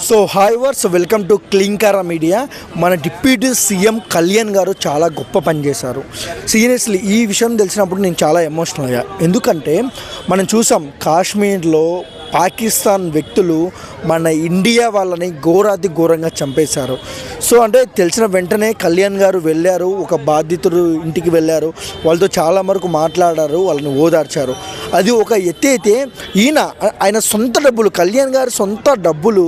So hi viewers welcome to Klinkara media. మన deputy CM Kalyan గారు చాలా గొప్ప పని చేశారు. సీరియస్లీ ఈ విషయం తెలిసినప్పుడు నేను చాలా ఎమోషనల్ అయ్యా. ఎందుకంటే మనం చూసాం కాశ్మీర్లో పాకిస్తాన్ వ్యక్తులు మన ఇండియా వాళ్ళని ఘోరాతి ఘోరంగా చంపేశారు. సో అంటే తెలిసిన వెంటనే కళ్యాణ్ గారు వెళ్ళారు, ఒక బాధితుడు ఇంటికి వెళ్ళారు, వాళ్ళతో చాలా వరకు మాట్లాడారు, వాళ్ళని ఓదార్చారు. అది ఒక ఎత్తి అయితే ఆయన సొంత డబ్బులు, కళ్యాణ్ గారి సొంత డబ్బులు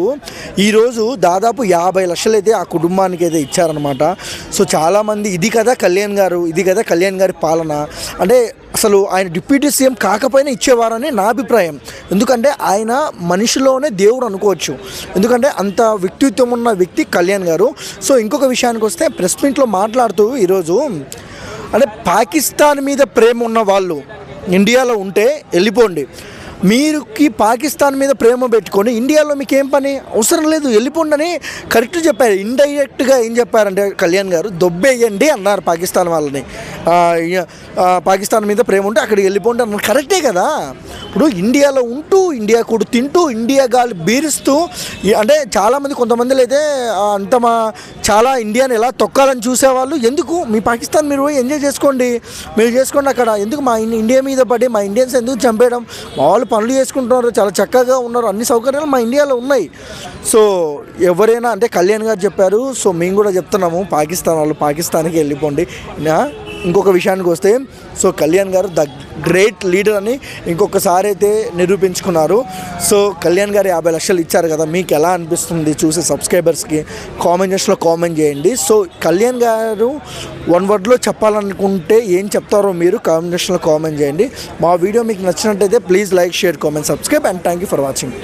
ఈరోజు దాదాపు 50 లక్షలు అయితే ఆ కుటుంబానికి అయితే ఇచ్చారనమాట. సో చాలామంది ఇది కదా కళ్యాణ్ గారు, ఇది కదా కళ్యాణ్ గారి పాలన అంటే అసలు ఆయన డిప్యూటీ సీఎం కాకపోయినా ఇచ్చేవారని నా అభిప్రాయం. ఎందుకంటే ఆయన మనిషిలోనే దేవుడు అనుకోవచ్చు, ఎందుకంటే అంత వ్యక్తిత్వం ఉన్న వ్యక్తి కళ్యాణ్ గారు. సో ఇంకొక విషయానికి వస్తే ప్రెస్ మీట్లో మాట్లాడుతూ ఈరోజు అంటే పాకిస్తాన్ మీద ప్రేమ ఉన్న వాళ్ళు ఇండియాలో ఉంటే వెళ్ళిపోండి, మీరుకి పాకిస్తాన్ మీద ప్రేమ పెట్టుకొని ఇండియాలో మీకు ఏం పని అవసరం లేదు, వెళ్ళిపోండి అని కరెక్ట్ చెప్పారు. ఇండైరెక్ట్గా ఏం చెప్పారంటే కళ్యాణ్ గారు దొబ్బేయండి అన్నారు పాకిస్తాన్ వాళ్ళని. పాకిస్తాన్ మీద ప్రేమ ఉంటే అక్కడికి వెళ్ళిపోండి అన్నారు. కరెక్టే కదా. ఇప్పుడు ఇండియాలో ఉంటూ ఇండియా కూడా తింటూ ఇండియా గాలి బీరుస్తూ అంటే చాలామంది కొంతమందిలో అయితే చాలా ఇండియాని ఎలా తొక్కాలని చూసేవాళ్ళు. ఎందుకు మీ పాకిస్తాన్ మీరు పోయి ఎంజాయ్ చేసుకోండి, మీరు చేసుకోండి అక్కడ, ఎందుకు మా ఇండియా మీద పడి మా ఇండియన్స్ ఎందుకు చంపేయడం, మా వాళ్ళు పనులు చేసుకుంటున్నారు, చాలా చక్కగా ఉన్నారు, అన్ని సౌకర్యాలు మా ఇండియాలో ఉన్నాయి. సో ఎవరైనా అంటే కళ్యాణ్ గారు చెప్పారు, సో మేము కూడా చెప్తున్నాము పాకిస్తాన్ వాళ్ళు పాకిస్తాన్కి వెళ్ళిపోండి. ఇంకొక విషయానికి వస్తే సో కళ్యాణ్ గారు ద గ్రేట్ లీడర్ అని ఇంకొకసారి అయితే నిరూపించుకున్నారు. సో కళ్యాణ్ గారు 50 లక్షలు ఇచ్చారు కదా, మీకు ఎలా అనిపిస్తుంది చూసే సబ్స్క్రైబర్స్కి కామెంట్ సెక్షన్లో కామెంట్ చేయండి. సో కళ్యాణ్ గారు వన్ వర్డ్లో చెప్పాలనుకుంటే ఏం చెప్తారో మీరు కామెంట్ సెక్షన్లో కామెంట్ చేయండి. మా వీడియో మీకు నచ్చినట్టయితే please like, share, comment, subscribe and thank you for watching.